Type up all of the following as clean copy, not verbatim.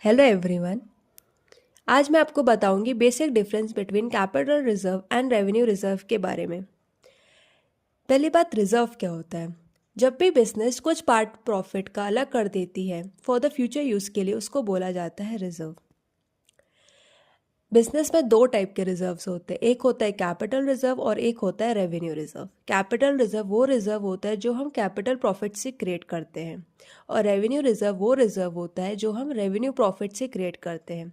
Hello everyone. आज मैं आपको बताऊंगी basic difference between capital reserve and revenue reserve के बारे में। पहली बात, रिजर्व क्या होता है? जब भी बिजनेस कुछ पार्ट प्रॉफिट का अलग कर देती है फॉर द फ्यूचर यूज़ के लिए, उसको बोला जाता है रिजर्व। बिजनेस में दो टाइप के रिजर्व्स होते हैं, एक होता है कैपिटल रिजर्व और एक होता है रेवेन्यू रिजर्व। कैपिटल रिजर्व वो रिजर्व होता है जो हम कैपिटल प्रॉफिट से क्रिएट करते हैं, और रेवेन्यू रिजर्व वो रिजर्व होता है जो हम रेवेन्यू प्रॉफिट से क्रिएट करते हैं।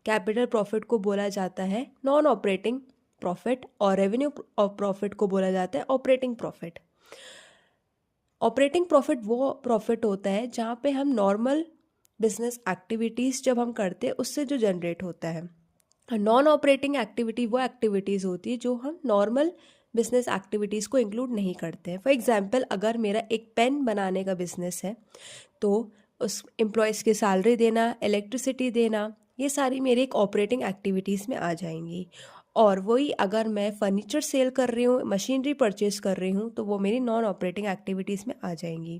कैपिटल प्रॉफिट को बोला जाता है नॉन ऑपरेटिंग प्रॉफिट और रेवेन्यू प्रॉफिट को बोला जाता है ऑपरेटिंग प्रॉफिट। ऑपरेटिंग प्रॉफिट वो प्रॉफिट होता है जहाँ पे हम नॉर्मल बिजनेस एक्टिविटीज़ जब हम करते हैं उससे जो जनरेट होता है। नॉन ऑपरेटिंग एक्टिविटी वो एक्टिविटीज़ होती है जो हम नॉर्मल बिजनेस एक्टिविटीज़ को इंक्लूड नहीं करते हैं। फॉर एग्जांपल, अगर मेरा एक पेन बनाने का बिजनेस है तो उस एम्प्लॉयज़ की सैलरी देना, इलेक्ट्रिसिटी देना, ये सारी मेरी एक ऑपरेटिंग एक्टिविटीज़ में आ जाएंगी। और वही अगर मैं फर्नीचर सेल कर रही हूँ, मशीनरी परचेज कर रही हूँ, तो वो मेरी नॉन ऑपरेटिंग एक्टिविटीज़ में आ जाएंगी।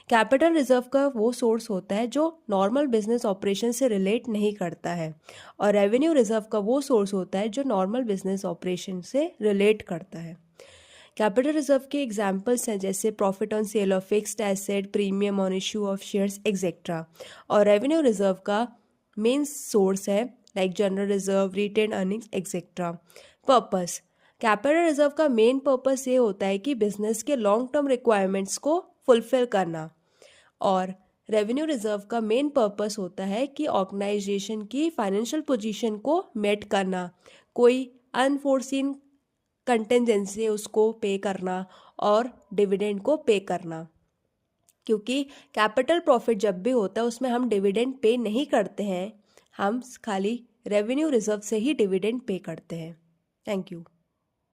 कैपिटल रिजर्व का वो सोर्स होता है जो नॉर्मल बिजनेस ऑपरेशन से रिलेट नहीं करता है, और रेवेन्यू रिजर्व का वो सोर्स होता है जो नॉर्मल बिजनेस ऑपरेशन से रिलेट करता है। कैपिटल रिजर्व के एग्जाम्पल्स हैं जैसे profit on sale of fixed asset, premium on issue of shares etcetera. और रेवेन्यू रिजर्व का मेन सोर्स है like general reserve, retained earnings etcetera. Purpose, capital reserve का मेन पर्पस ये होता है कि बिजनेस के लॉन्ग टर्म रिक्वायरमेंट्स को फुलफिल करना, और रेवेन्यू रिजर्व का मेन पर्पस होता है कि ऑर्गेनाइजेशन की फाइनेंशियल पोजीशन को मेट करना, कोई अनफोर्सीन कंटेंजेंसी उसको पे करना और डिविडेंड को पे करना। क्योंकि कैपिटल प्रॉफिट जब भी होता है उसमें हम डिविडेंड पे नहीं करते हैं, हम खाली रेवेन्यू रिजर्व से ही डिविडेंड पे करते हैं। Thank you.